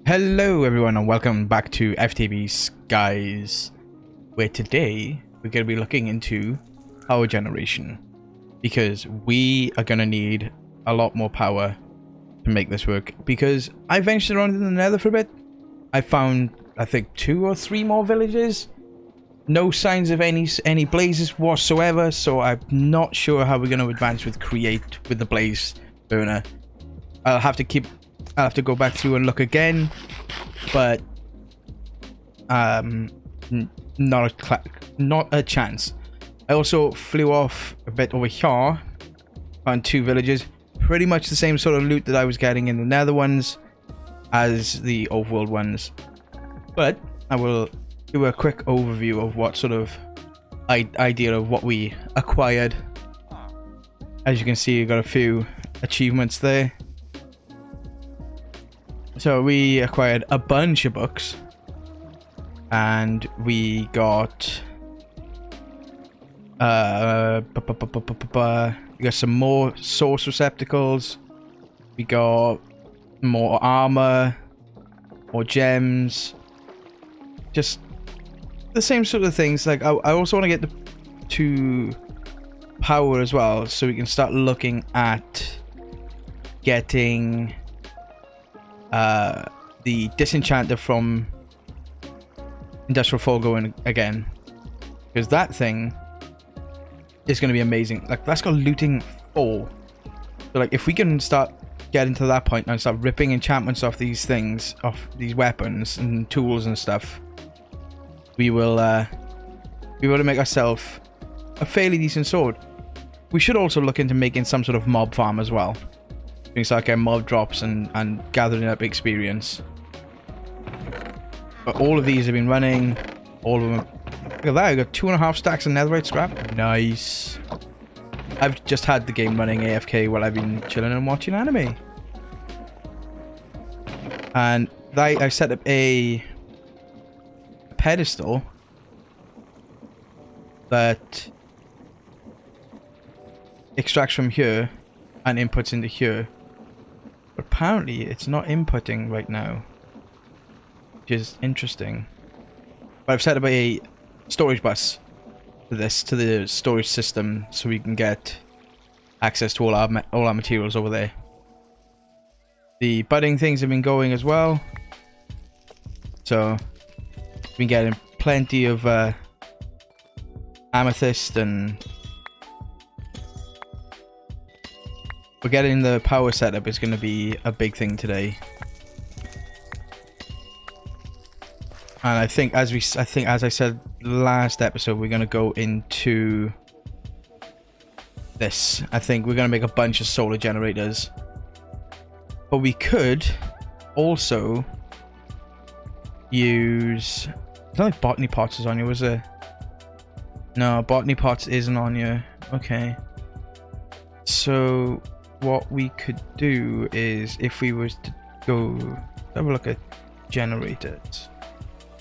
Hello everyone and welcome back to FTB Skies, where today we're going to be looking into power generation, because we are going to need a lot more power to make this work. Because I ventured around in the nether for a bit. I found, I think, 2 or 3 more villages. No signs of any blazes whatsoever, so I'm not sure how we're going to advance with create with the blaze burner. I'll have to go back through and look again, but not a chance. I also flew off a bit over here on 2 villages. Pretty much the same sort of loot that I was getting in the nether ones as the overworld ones, but I will do a quick overview of what sort of idea of what we acquired. As you can see, you got a few achievements there. So we acquired a bunch of books, and we got some more source receptacles. We got more armor, more gems, just the same sort of things. Like I also want to get to power as well, so we can start looking at getting the disenchanter from Industrial Fall going again, because that thing is going to be amazing. Like, that's got looting 4, so like if we can start getting to that point and start ripping enchantments off these things, off these weapons and tools and stuff, we will be able to make ourselves a fairly decent sword. We should also look into making some sort of mob farm as well. We can start getting mob drops and gathering up experience. But all of these have been running. All of them. Look at that, I got 2.5 stacks of netherite scrap. Nice. I've just had the game running AFK while I've been chilling and watching anime. And I set up a pedestal that extracts from here and inputs into here. But apparently it's not inputting right now, which is interesting. But I've set up a storage bus for this to the storage system, so we can get access to all our materials over there. The budding things have been going as well, so we've been getting plenty of amethyst, and we're getting the power setup is going to be a big thing today. And I think as I said last episode, we're going to go into this. I think we're going to make a bunch of solar generators. But we could also use... I don't think botany pots is on you, was it? No, botany pots isn't on you. Okay. So what we could do is, if we was to go have a look at generators.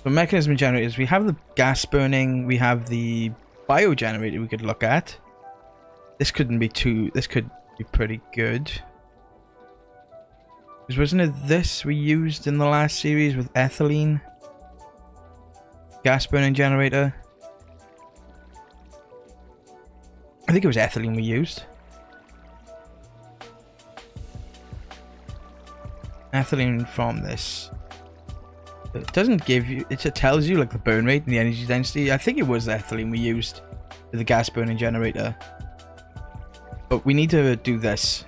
So mechanism generators, we have the gas burning, we have the bio generator we could look at. This could be pretty good. Because wasn't it this we used in the last series with ethylene? Gas burning generator. I think it was ethylene we used. Ethylene from this. It doesn't give you, it just tells you like the burn rate and the energy density. I think it was ethylene we used for the gas burning generator. But we need to do this.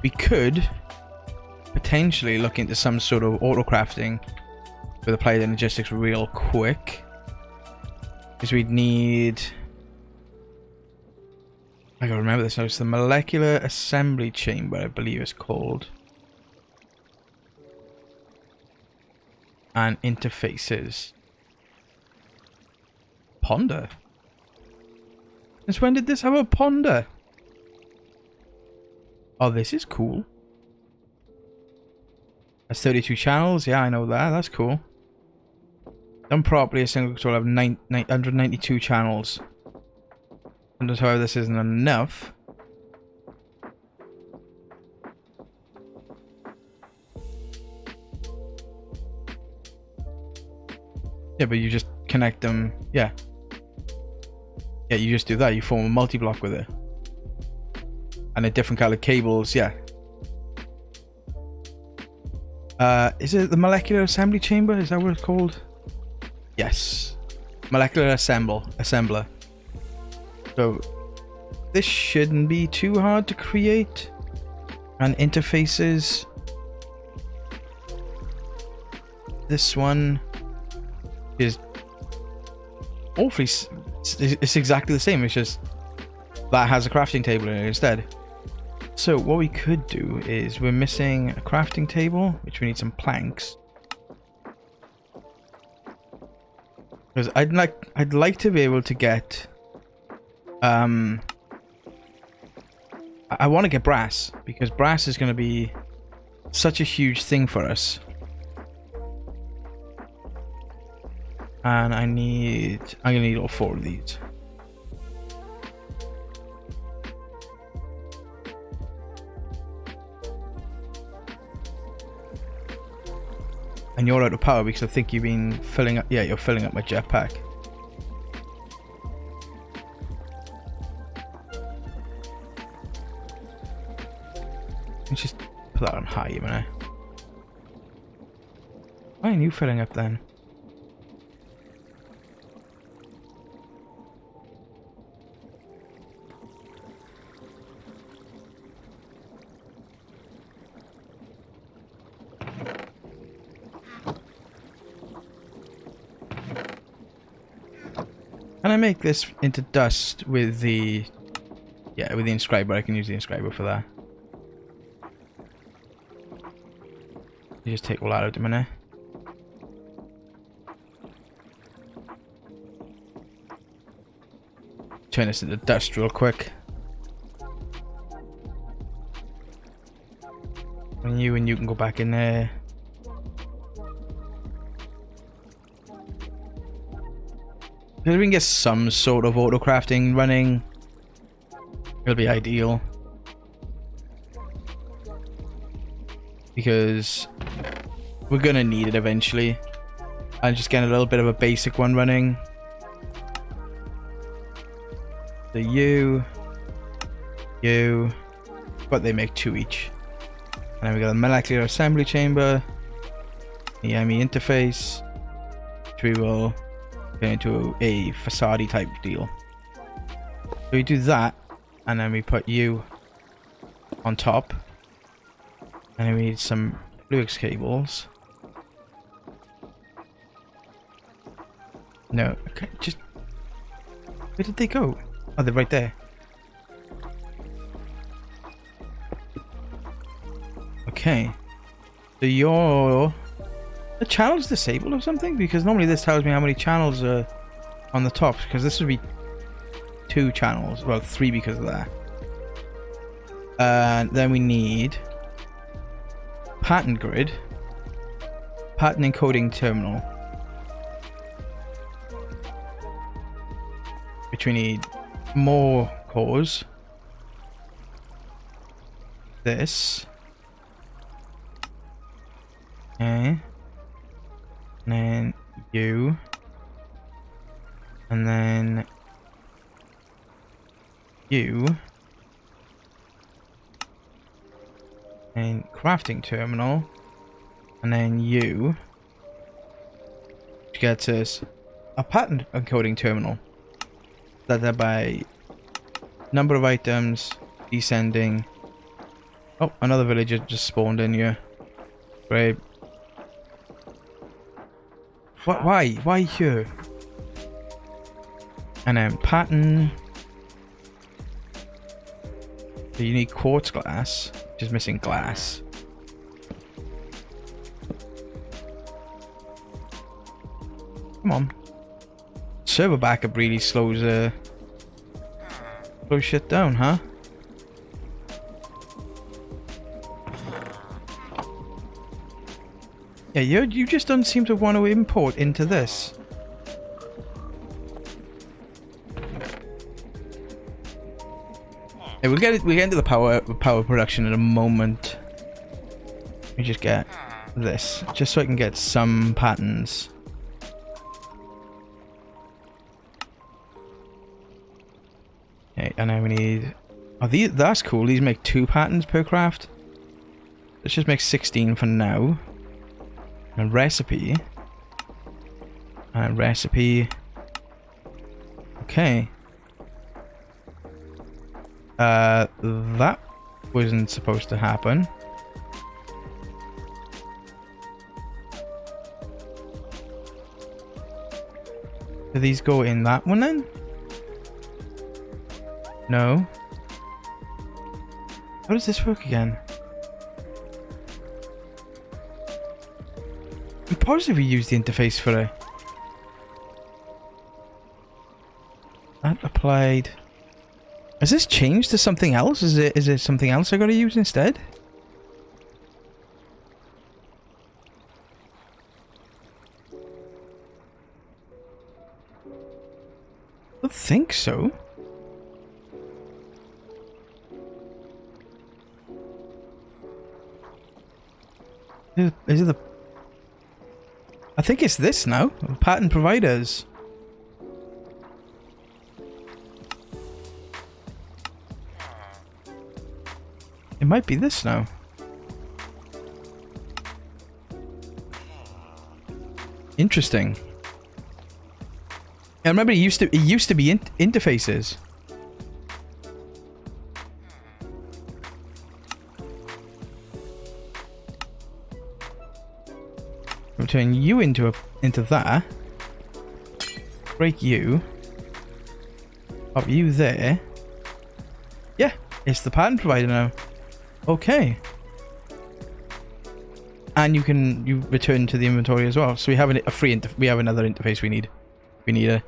We could potentially look into some sort of auto crafting with applied energistics real quick, because we'd need, I gotta remember this now, it's the molecular assembly chamber, I believe it's called, and interfaces. Ponder? Since when did this have a ponder? Oh, this is cool. That's 32 channels. Yeah, I know that. That's cool. Done properly, a single controller have 992 channels. And however, this isn't enough. Yeah, but you just connect them. Yeah. Yeah, you just do that. You form a multi-block with it. And a different colored cables, yeah. Is it the molecular assembly chamber? Is that what it's called? Yes. Molecular assembler. So this shouldn't be too hard to create. And interfaces. This one is awfully, it's exactly the same. It's just that has a crafting table in it instead. So what we could do is we're missing a crafting table, which we need some planks. Because I'd like to be able to get I want to get brass, because brass is going to be such a huge thing for us. And I'm gonna need all 4 of these. And you're out of power because I think you've been filling up. Yeah, you're filling up my jetpack. Let's just put that on high a minute. Why aren't you filling up then? Can I make this into dust with the... Yeah, with the inscriber? I can use the inscriber for that. You just take all that out a minute. Turn this into dust real quick. And you can go back in there. If we can get some sort of auto crafting running, it'll be ideal. Because we're gonna need it eventually. I'm just getting a little bit of a basic one running. The you, but they make 2 each. And then we got a molecular assembly chamber, the EME interface, which we will get into a facade type deal. So we do that, and then we put you on top, and then we need some Fluix cables. No, okay, just where did they go? Oh, they're right there. Okay, so you're... The channel's disabled or something? Because normally this tells me how many channels are on the top, because this would be 2 channels. Well, 3 because of that. And then we need pattern grid, pattern encoding terminal, which we need more cores. This. Okay. And then you. And then you. And crafting terminal. And then you. Which gets us a pattern encoding terminal. That by number of items, descending. Oh, another villager just spawned in here. Great. What? Why? Why here? And then pattern. So you need quartz glass, just missing glass. Come on. Server backup really slows shit down, huh? Yeah, you just don't seem to want to import into this. Yeah, we'll get into the power production in a moment. Let me just get this, just so I can get some patterns. Okay, and now we need... Oh, these, that's cool. These make 2 patterns per craft. Let's just make 16 for now. And recipe. And recipe. Okay. That wasn't supposed to happen. Do these go in that one then? No. How does this work again? I'm positive we use the interface for it. That applied. Has this changed to something else? Is it something else I gotta use instead? I don't think so. Is it the... I think it's this now. Pattern providers. It might be this now. Interesting. I remember it used to be interfaces. We'll turn you into that. Break you. Pop you there. Yeah, it's the pattern provider now. Okay. And you return to the inventory as well. So we have we have another interface we need. We need a...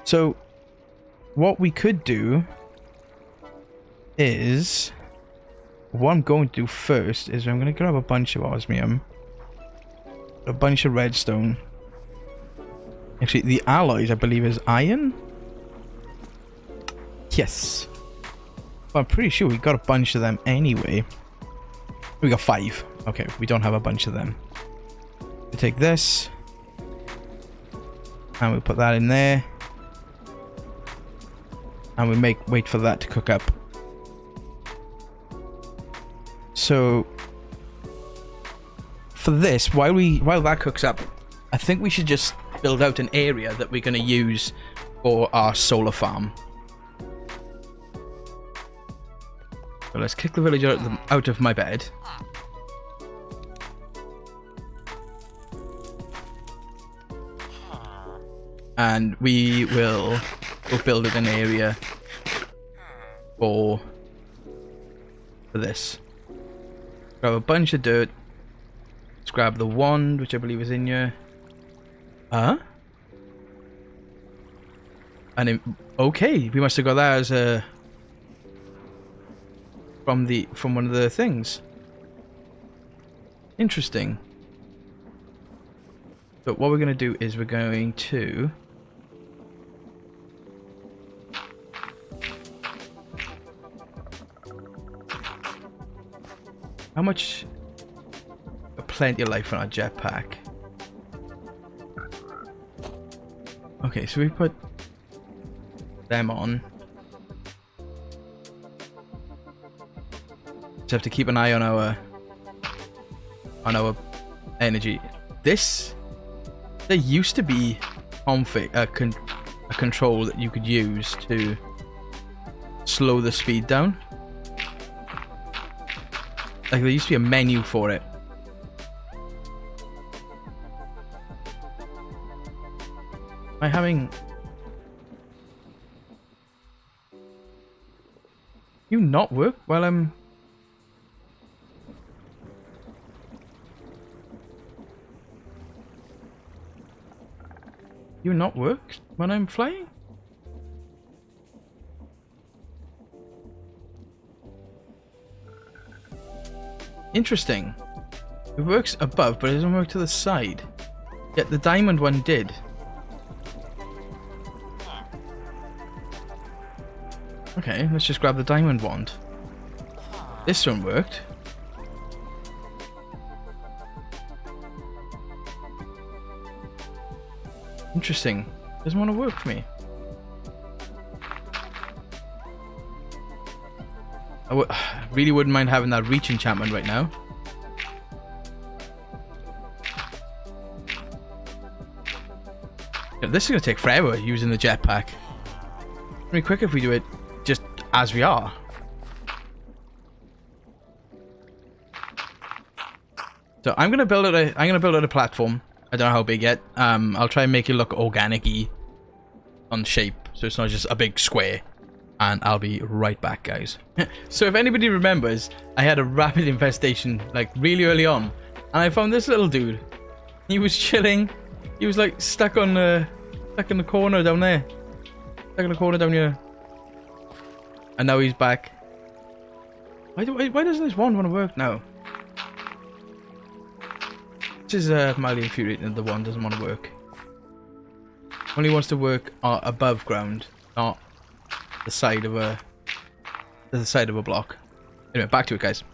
So what we could do is... What I'm going to do first is I'm going to grab a bunch of osmium. A bunch of redstone. Actually, the alloys, I believe, is iron? Yes. Well, I'm pretty sure we got a bunch of them anyway. We got 5. Okay, we don't have a bunch of them. We take this. And we put that in there. And we wait for that to cook up. So... For this, while that cooks up, I think we should just build out an area that we're going to use for our solar farm. So let's kick the villager out of my bed. And we will go build an area for this. Grab a bunch of dirt. Let's grab the wand, which I believe is in here. Huh? And okay, we must have got that as a from one of the things. Interesting. But what we're going to do is we're going to how much? Plenty of life on our jetpack. Okay, so we put them on. Just have to keep an eye on our energy. There used to be a control that you could use to slow the speed down. Like there used to be a menu for it. Am I having... You not work while I'm... You not work when I'm flying? Interesting. It works above, but it doesn't work to the side. Yet the diamond one did. Okay, let's just grab the diamond wand. This one worked. Interesting. Doesn't want to work for me. really wouldn't mind having that reach enchantment right now. Yeah, this is going to take forever using the jetpack. It'd be quick if we do it just as we are. So I'm gonna build it a platform. I don't know how big yet. I'll try and make it look organic-y on shape, so it's not just a big square. And I'll be right back, guys. So if anybody remembers, I had a rapid infestation like really early on, and I found this little dude. He was chilling. He was like stuck in the corner down there. Stuck in the corner down here. And now he's back. Why doesn't this one want to work now? Which is mildly infuriating that the one doesn't want to work. Only wants to work above ground, not the side of a block. Anyway, back to it, guys.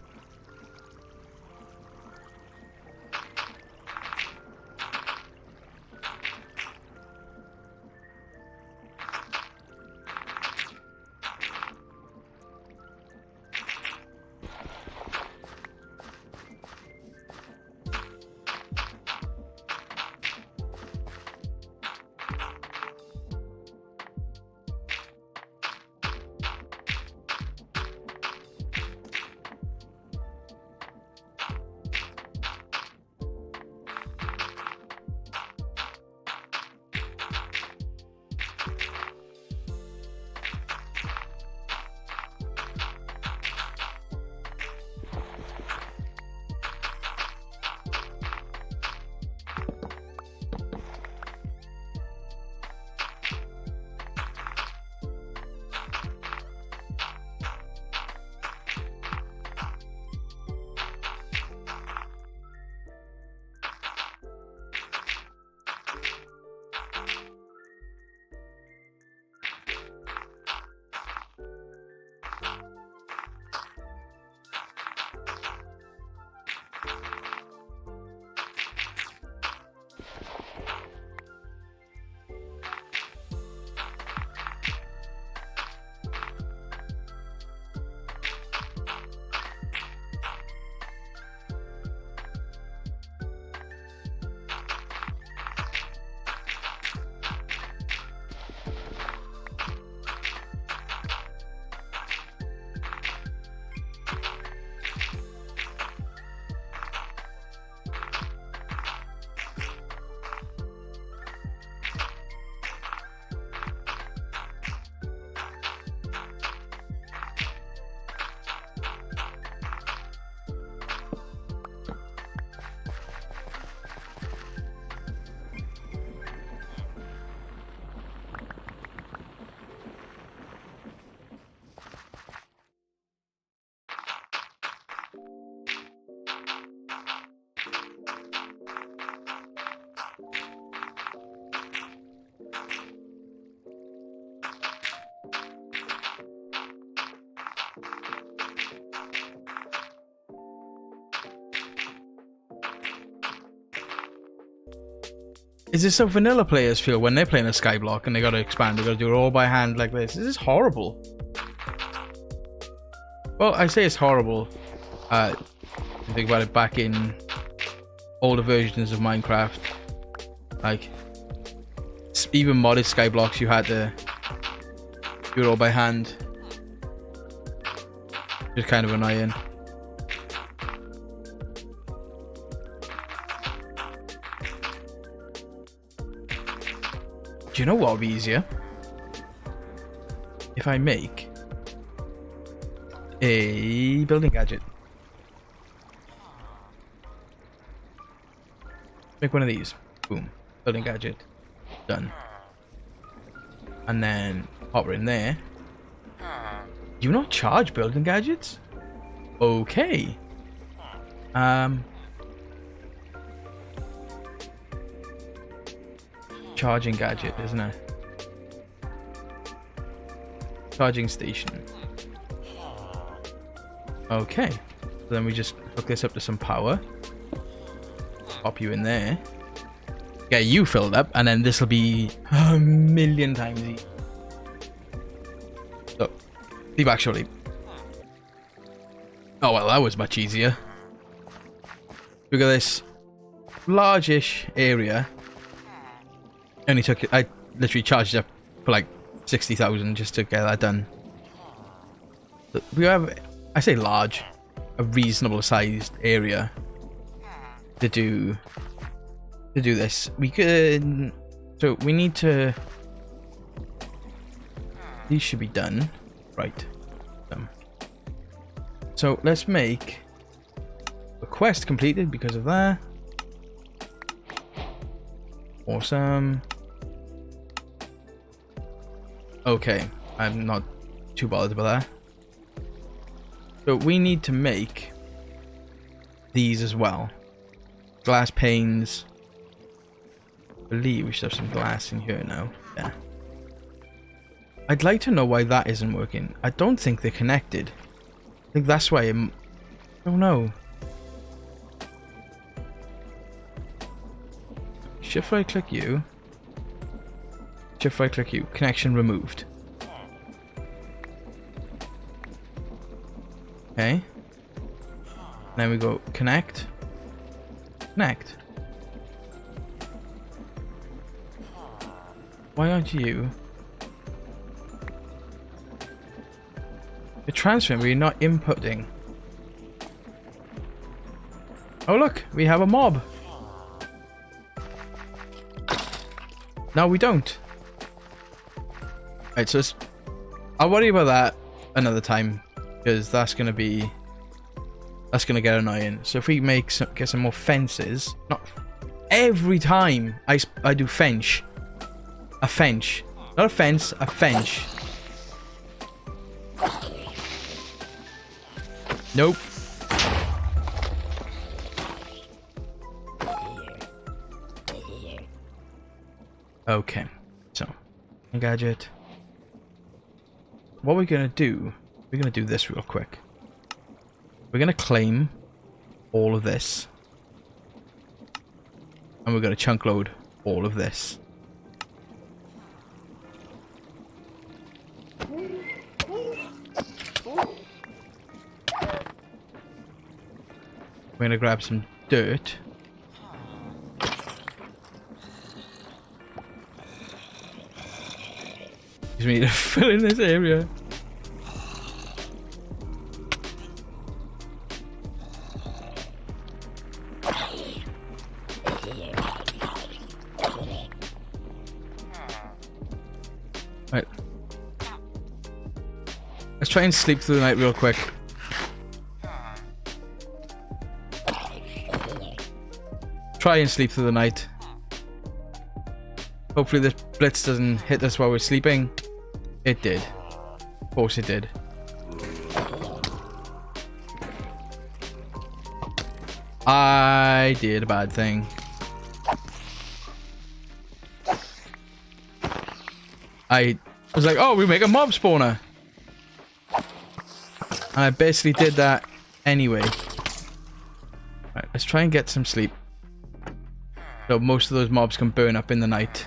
Is this how vanilla players feel when they're playing a skyblock and they gotta expand? They gotta do it all by hand like this. This is horrible. Well, I say it's horrible. Think about it, back in older versions of Minecraft, like even modded skyblocks, you had to do it all by hand. Just kind of annoying. Do you know what would be easier? If I make a building gadget. Make one of these. Boom. Building gadget. Done. And then pop it in there. Do you not charge building gadgets? Okay. Charging gadget, isn't it? Charging station. Okay. So then we just hook this up to some power. Pop you in there. Get you filled up, and then this will be a million times easier. So, be back shortly. Oh, well, that was much easier. Look at this large-ish area. Only took it, I literally charged it up for like 60,000 just to get that done. But we have, I say large, a reasonable sized area to do this. We could, so we need to, these should be done, right? So let's make a quest completed because of that. Awesome. Okay, I'm not too bothered about that. So we need to make these as well. Glass panes. I believe we should have some glass in here now. Yeah. I'd like to know why that isn't working. I don't think they're connected. I think that's why I don't know. Shift right click you. Shift right click you. Connection removed. Okay. Then we go connect. Connect. Why aren't you? You're transferring, but you're not inputting. Oh look, we have a mob. No, we don't. Right, so I'll worry about that another time because that's gonna get annoying. So if we make get some more fences, not every time I do fence, a fence, not a fence, a fence. Nope. Okay, so gadget. What we're gonna do? We're gonna do this real quick. We're gonna claim all of this, and we're gonna chunk load all of this. We're gonna grab some dirt. Because we need to fill in this area. Right. Let's try and sleep through the night real quick. Try and sleep through the night. Hopefully the blitz doesn't hit us while we're sleeping. It did. Of course it did. I did a bad thing. I was like, oh, we make a mob spawner. And I basically did that anyway. Right, let's try and get some sleep. So most of those mobs can burn up in the night.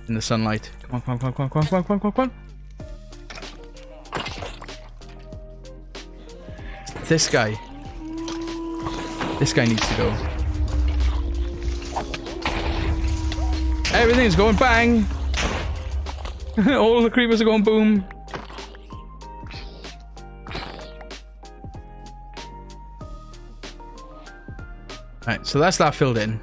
In the sunlight. Come on, come on, come on, come on, come on, come on, come on, come on. This guy. This guy needs to go. Everything's going bang. All the creepers are going boom. Right, so that's that filled in.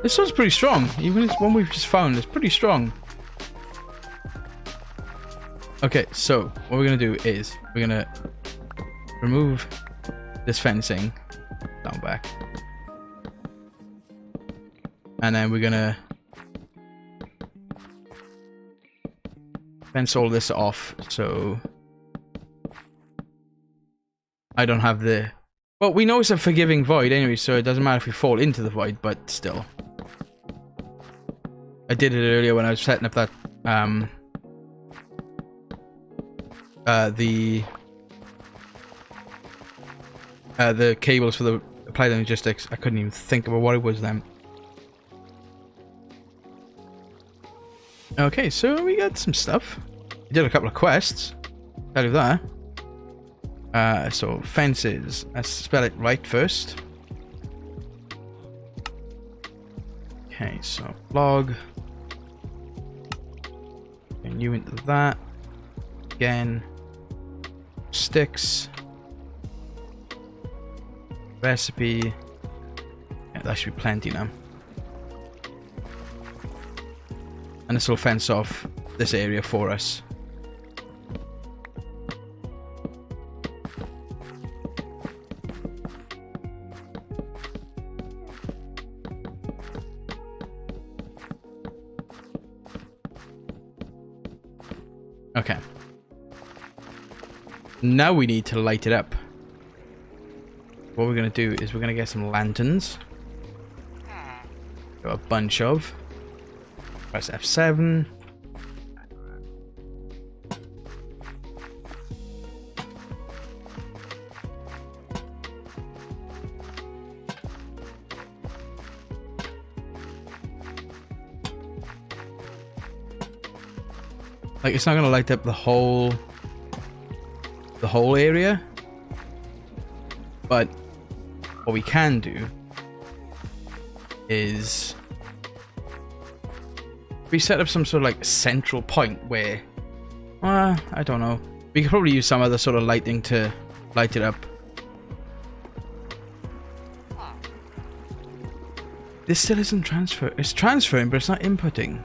This one's pretty strong. Even this one we've just found is pretty strong. Okay, so what we're gonna do is we're gonna remove this fencing down back, and then we're gonna fence all this off so I don't have the. Well, we know it's a forgiving void anyway, so it doesn't matter if we fall into the void, but still. I did it earlier when I was setting up that, the cables for the applied logistics. I couldn't even think about what it was then. Okay, so we got some stuff. We did a couple of quests. tell you that. So fences. Let's spell it right first. Okay, so log. And you into that. Again. Sticks. Recipe. Yeah, that should be plenty now. And this will fence off this area for us. Okay. Now we need to light it up. What we're going to do is we're going to get some lanterns. Got a bunch of. Press F7. Like, it's not going to light up the whole area, but what we can do is we set up some sort of like central point where, I don't know, we could probably use some other sort of lighting to light it up. This still isn't transfer. It's transferring, but it's not inputting.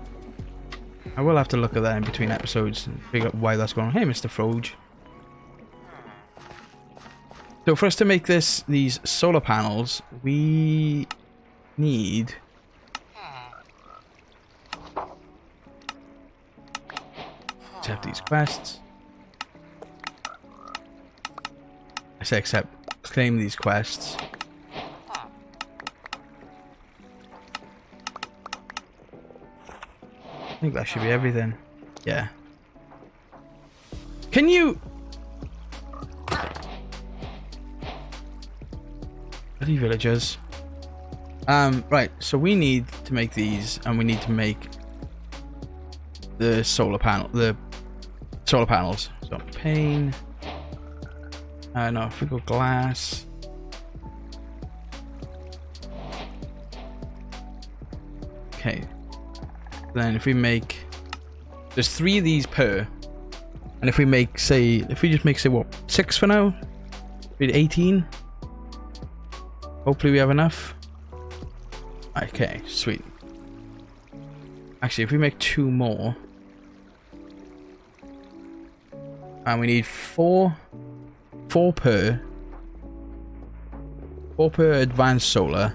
I will have to look at that in between episodes and figure out why that's going on. Hey, Mr. Froge. So for us to make these solar panels, we need to have these quests. I say accept, claim these quests. I think that should be everything. Yeah. Can you... Bloody villagers. Right, so we need to make these, and we need to make the solar panels. So pane. No, if we go glass. Okay. Then if we make, there's 3 of these per, and if we make, say, if we just make, say, what, 6 for now? We did 18. Hopefully we have enough. Okay, sweet. Actually, if we make 2 more, and we need 4 per advanced solar,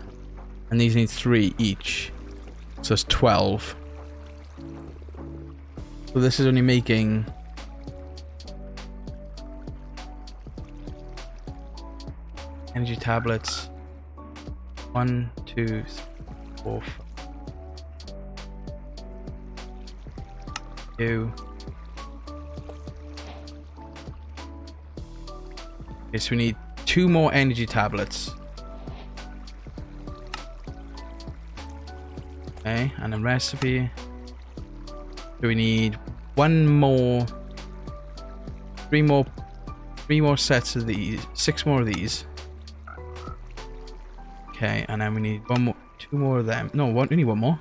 and these need 3 each, so it's 12. So this is only making energy tablets. 1, 2, 3, 4, 5. 2. Okay, so we need 2 more energy tablets. Okay, and a recipe. So we need 1 more, 3 more sets of these, 6 more of these. Okay, and then we need 2 more of them. No, we need 1 more.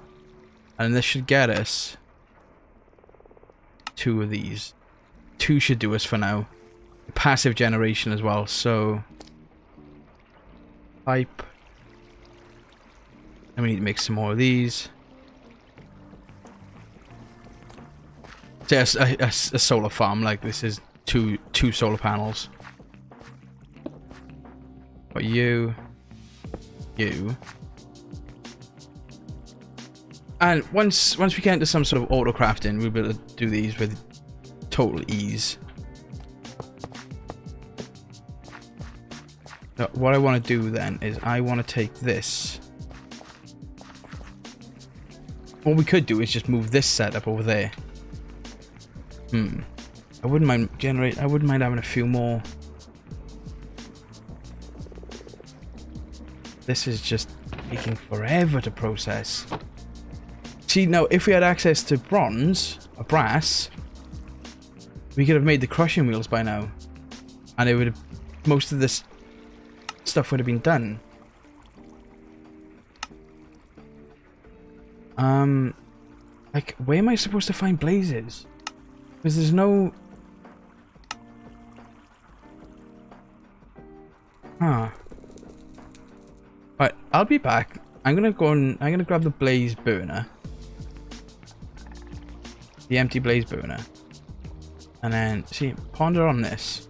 And this should get us 2 of these. 2 should do us for now. Passive generation as well, so pipe. And we need to make some more of these. So a solar farm like this is two solar panels. But you. And once we get into some sort of auto crafting, we'll be able to do these with total ease. Now, what I want to do then is I want to take this. What we could do is just move this setup over there. I wouldn't mind having a few more. This is just taking forever to process. See, now if we had access to bronze or brass, we could have made the crushing wheels by now. And it would have... most of this stuff would have been done. Like, where am I supposed to find blazes? Because there's no... Huh. Right, I'll be back. I'm gonna go and I'm gonna grab the blaze burner. The empty blaze burner. And then, see, ponder on this.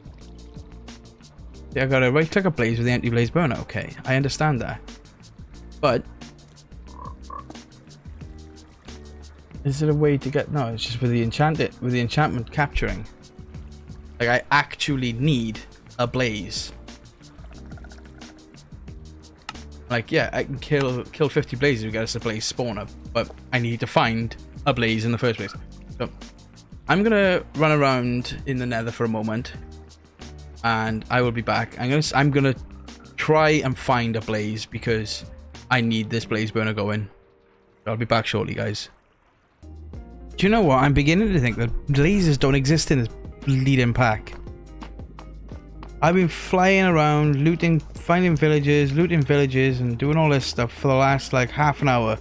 See, I gotta right click a blaze with the empty blaze burner. Okay, I understand that. But is it a way to get... no, it's just with the enchantment capturing. Like, I actually need a blaze. Like, yeah, I can kill 50 blazes to get us a blaze spawner, but I need to find a blaze in the first place. So I'm gonna run around in the nether for a moment, and I will be back. I'm gonna try and find a blaze because I need this blaze burner going. I'll be back shortly, guys. Do you know what? I'm beginning to think that blazes don't exist in this bleeding pack. I've been flying around, looting, finding villages, looting villages, and doing all this stuff for the last, like, half an hour.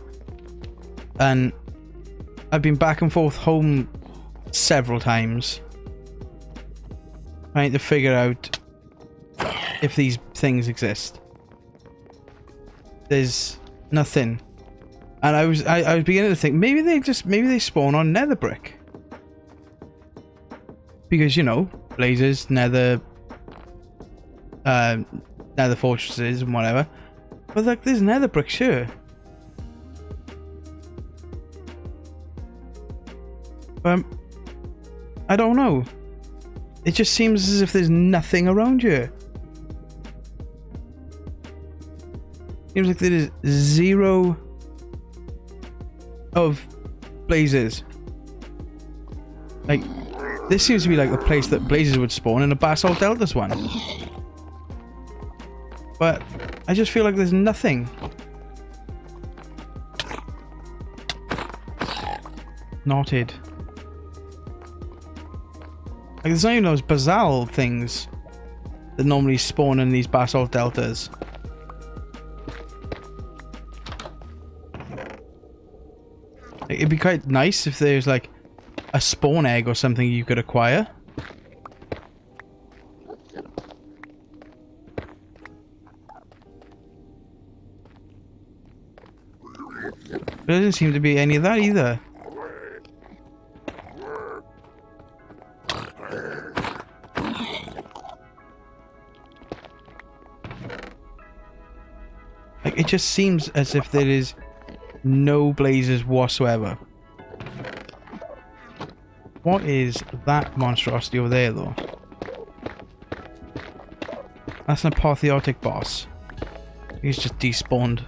And I've been back and forth home several times, trying to figure out if these things exist. There's nothing. And I was beginning to think maybe they spawn on nether brick. Because, you know, blazes, nether fortresses and whatever. But like, there's nether brick, sure. I don't know. It just seems as if there's nothing around here. Seems like there is zero of blazes. Like, this seems to be like a place that blazes would spawn in a basalt deltas one. But I just feel like there's nothing. Knotted. Like, there's not even those basalt things that normally spawn in these basalt deltas. It'd be quite nice if there's like a spawn egg or something you could acquire. There doesn't seem to be any of that either. Like, it just seems as if there is no blazes whatsoever. What is that monstrosity over there, though? That's an apotheotic boss. He's just despawned.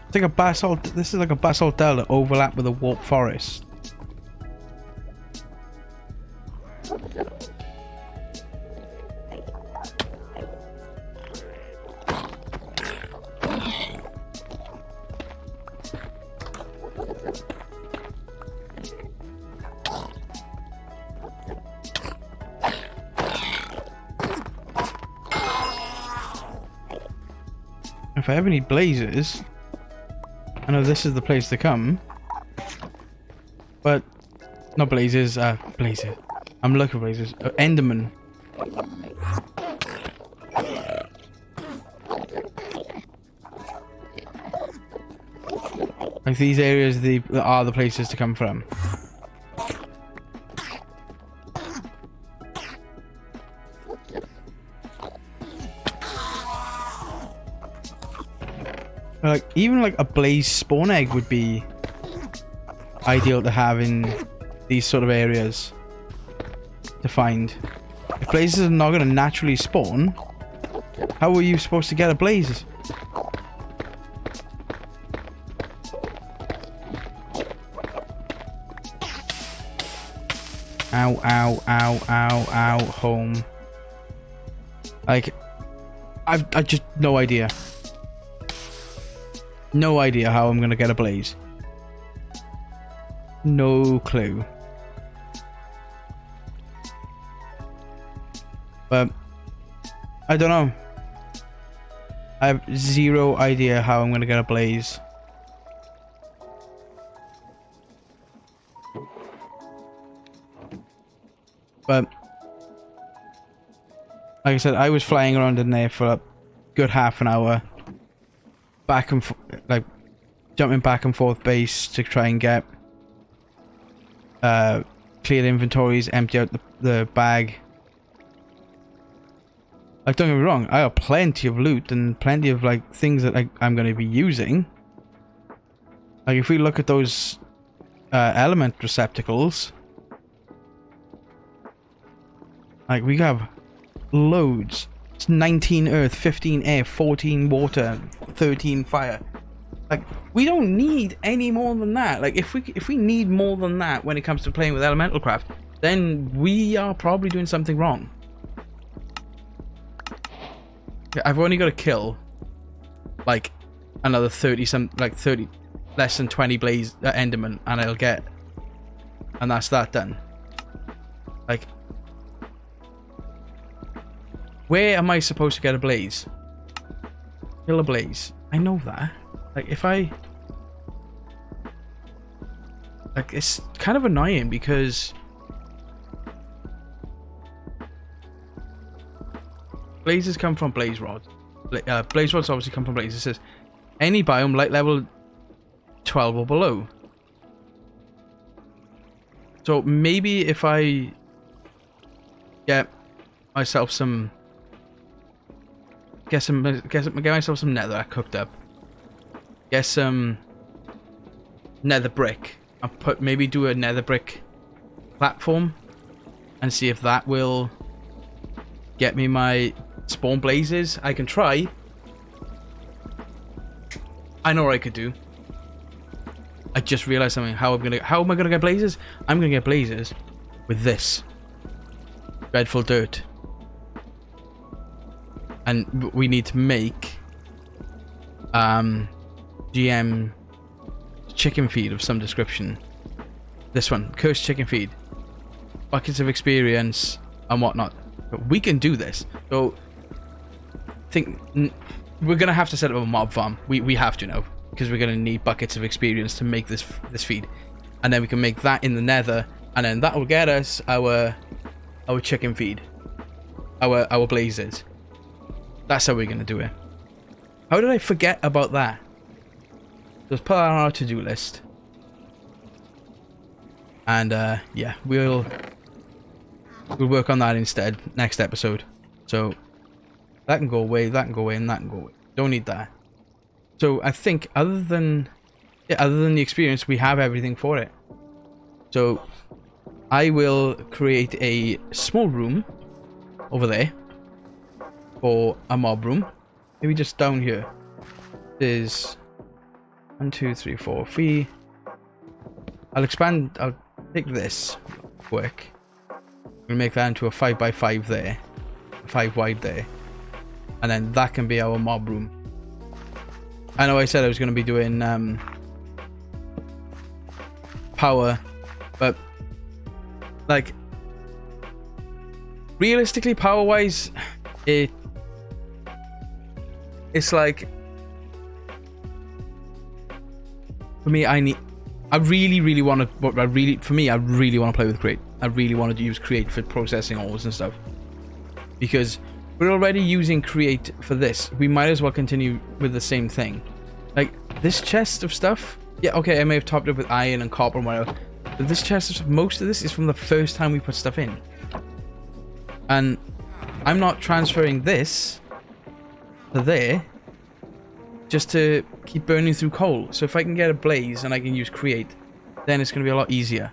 It's like a basalt. This is like a basalt delta overlap with a warp forest. If I have any blazes, I know this is the place to come, but not blazes, blazes. I'm looking for blazes. Enderman. Like, these areas are the places to come from. Like, even like a blaze spawn egg would be ideal to have in these sort of areas to find. If blazes are not going to naturally spawn, how are you supposed to get a blaze? Ow, ow, ow, ow, ow, home. Like, I just no idea. No idea how I'm gonna get a blaze. No clue. But I don't know. I have zero idea how I'm gonna get a blaze. But like I said, I was flying around in there for a good half an hour, back and like jumping back and forth base to try and get clear inventories, empty out the bag. Like, don't get me wrong, I have plenty of loot and plenty of like things that I'm going to be using. Like, if we look at those element receptacles, like, we have loads. It's 19 earth, 15 air, 14 water, 13 fire. Like, we don't need any more than that. Like, if we need more than that when it comes to playing with elemental craft, then we are probably doing something wrong. I've only got to kill like another 30 less than 20 blaze enderman, and that's that done. Like, where am I supposed to get a blaze? Kill a blaze. I know that. Like, if I like, it's kind of annoying because blazes come from blaze rods. Blaze rods obviously come from blazes. It says any biome light level 12 or below. So maybe if I get myself some, get myself some nether cooked up, get some nether brick, and maybe do a nether brick platform, and see if that will get me my spawn blazes. I can try. I know what I could do. I just realized something. How am I gonna get blazes? I'm gonna get blazes with this dreadful dirt, and we need to make GM chicken feed of some description. This one, cursed chicken feed, buckets of experience and whatnot. But we can do this. So we're gonna have to set up a mob farm. We have to now, because we're gonna need buckets of experience to make this feed, and then we can make that in the nether, and then that will get us our chicken feed, our blazes. That's how we're gonna do it. How did I forget about that? Let's put that on our to-do list, and yeah, we'll work on that instead next episode. So that can go away, that can go away, and that can go away. Don't need that. So I think other than the experience, we have everything for it. So I will create a small room over there for a mob room. Maybe just down here. There's 1, 2, 3, 4, 3. I'll take this quick. We'll make that into a 5x5 there, 5 wide there, and then that can be our mob room. I know I said I was going to be doing power, but like, realistically, power wise, it's like, for me, I really want to play with Create. I really wanted to use Create for processing ores and stuff, because we're already using Create for this. We might as well continue with the same thing. Like, this chest of stuff, yeah, okay, I may have topped it with iron and copper and whatever, but this chest of stuff, most of this is from the first time we put stuff in. And I'm not transferring this to there just to keep burning through coal. So if I can get a blaze and I can use Create, then it's going to be a lot easier.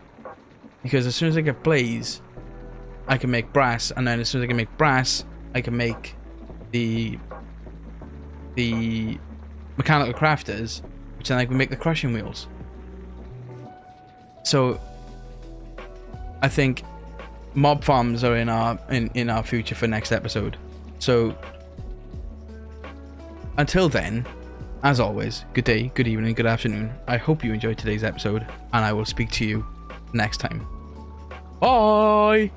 Because as soon as I get blaze, I can make brass, and then as soon as I can make brass, I can make the mechanical crafters, which then I can make the crushing wheels. So I think mob farms are in our future for next episode. So until then, as always, good day, good evening, good afternoon. I hope you enjoyed today's episode, and I will speak to you next time. Bye.